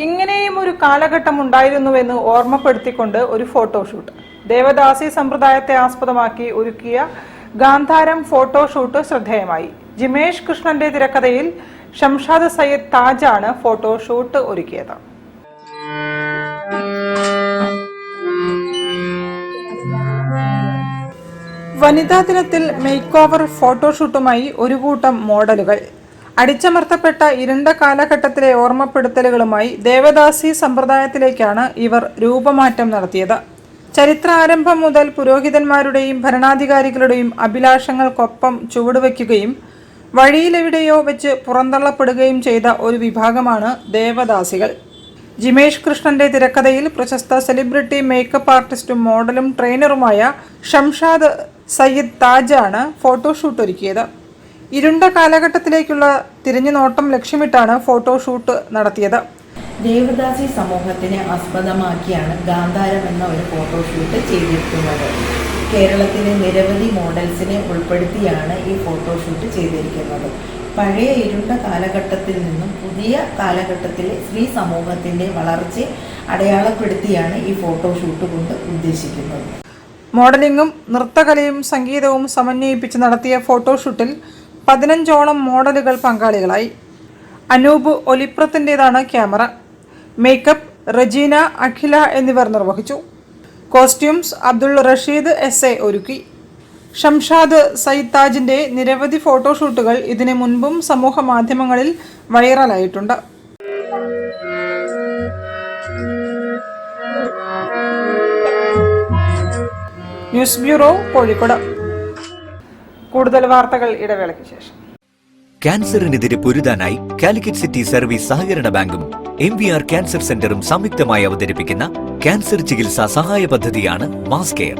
ഇങ്ങനെയും ഒരു കാലഘട്ടം ഉണ്ടായിരുന്നുവെന്ന് ഓർമ്മപ്പെടുത്തിക്കൊണ്ട് ഒരു ഫോട്ടോഷൂട്ട്. ദേവദാസി സമ്പ്രദായത്തെ ആസ്പദമാക്കി ഒരുക്കിയ ഗാന്ധാരം ഫോട്ടോഷൂട്ട് ശ്രദ്ധേയമായി. ജിമേഷ് കൃഷ്ണന്റെ തിരക്കഥയിൽ ഷംഷാദ് സയ്യിദ് താജാണ് ഫോട്ടോഷൂട്ട് ഒരുക്കിയത്. വനിതാ ദിനത്തിൽ മേക്ക് ഓവർ ഫോട്ടോഷൂട്ടുമായി ഒരു കൂട്ടം മോഡലുകൾ. അടിച്ചമർത്തപ്പെട്ട ഇരുണ്ട കാലഘട്ടത്തിലെ ഓർമ്മപ്പെടുത്തലുകളുമായി ദേവദാസി സമ്പ്രദായത്തിലേക്കാണ് ഇവർ രൂപമാറ്റം നടത്തിയത്. ചരിത്രാരംഭം മുതൽ പുരോഹിതന്മാരുടെയും ഭരണാധികാരികളുടെയും അഭിലാഷങ്ങൾക്കൊപ്പം ചുവടുവെക്കുകയും വഴിയിലെവിടെയോ വെച്ച് പുറന്തള്ളപ്പെടുകയും ചെയ്ത ഒരു വിഭാഗമാണ് ദേവദാസികൾ. ജിമേഷ് കൃഷ്ണന്റെ തിരക്കഥയിൽ പ്രശസ്ത സെലിബ്രിറ്റി മേക്കപ്പ് ആർട്ടിസ്റ്റും മോഡലും ട്രെയിനറുമായ ഷംഷാദ് സയ്യിദ് താജാണ് ഫോട്ടോഷൂട്ട് ഒരുക്കിയത്. ഇരുണ്ട കാലഘട്ടത്തിലേക്കുള്ള തിരിഞ്ഞുനോട്ടം ലക്ഷ്യമിട്ടാണ് ഫോട്ടോഷൂട്ട് നടത്തിയത്. ദേവദാസി സമൂഹത്തിനെ ആസ്പദമാക്കിയാണ് ഗാന്ധാരം എന്ന ഒരു ഫോട്ടോഷൂട്ട് ചെയ്തിരിക്കുന്നത്. കേരളത്തിലെ നിരവധി മോഡൽസിനെ ഉൾപ്പെടുത്തിയാണ് ഈ ഫോട്ടോഷൂട്ട് ചെയ്തിരിക്കുന്നത്. പഴയ ഇരുണ്ട കാലഘട്ടത്തിൽ നിന്നും പുതിയ കാലഘട്ടത്തിലെ സ്ത്രീ സമൂഹത്തിൻ്റെ വളർച്ചയെ അടയാളപ്പെടുത്തിയാണ് ഈ ഫോട്ടോഷൂട്ട് കൊണ്ട് ഉദ്ദേശിക്കുന്നത്. മോഡലിംഗും നൃത്തകലയും സംഗീതവും സമന്വയിപ്പിച്ച് നടത്തിയ ഫോട്ടോഷൂട്ടിൽ 15ഓളം മോഡലുകൾ പങ്കാളികളായി. അനൂപ് ഒലിപ്രത്തിൻ്റെതാണ് ക്യാമറ. മേക്കപ്പ് റജീന, അഖില എന്നിവർ നിർവഹിച്ചു. കോസ്റ്റ്യൂംസ് അബ്ദുൾ റഷീദ് SA ഒരുക്കി. ഷംഷാദ് സയ്യിദ് താജിന്റെ നിരവധി ഫോട്ടോഷൂട്ടുകൾ ഇതിനു മുൻപും സമൂഹ മാധ്യമങ്ങളിൽ വൈറലായിട്ടുണ്ട്. News bureau, Kozhikode. കൂടുതൽ വാർത്തകൾ ഇടവേളയ്ക്ക് ശേഷം. ക്യാൻസറിനെതിരെ പൊരുതാനായി കാലിക്കറ്റ് സിറ്റി സർവീസ് സഹകരണ ബാങ്കും MVR ക്യാൻസർ സെന്ററും സംയുക്തമായി അവതരിപ്പിക്കുന്ന ക്യാൻസർ ചികിത്സാ സഹായ പദ്ധതിയാണ് മാസ് കെയർ.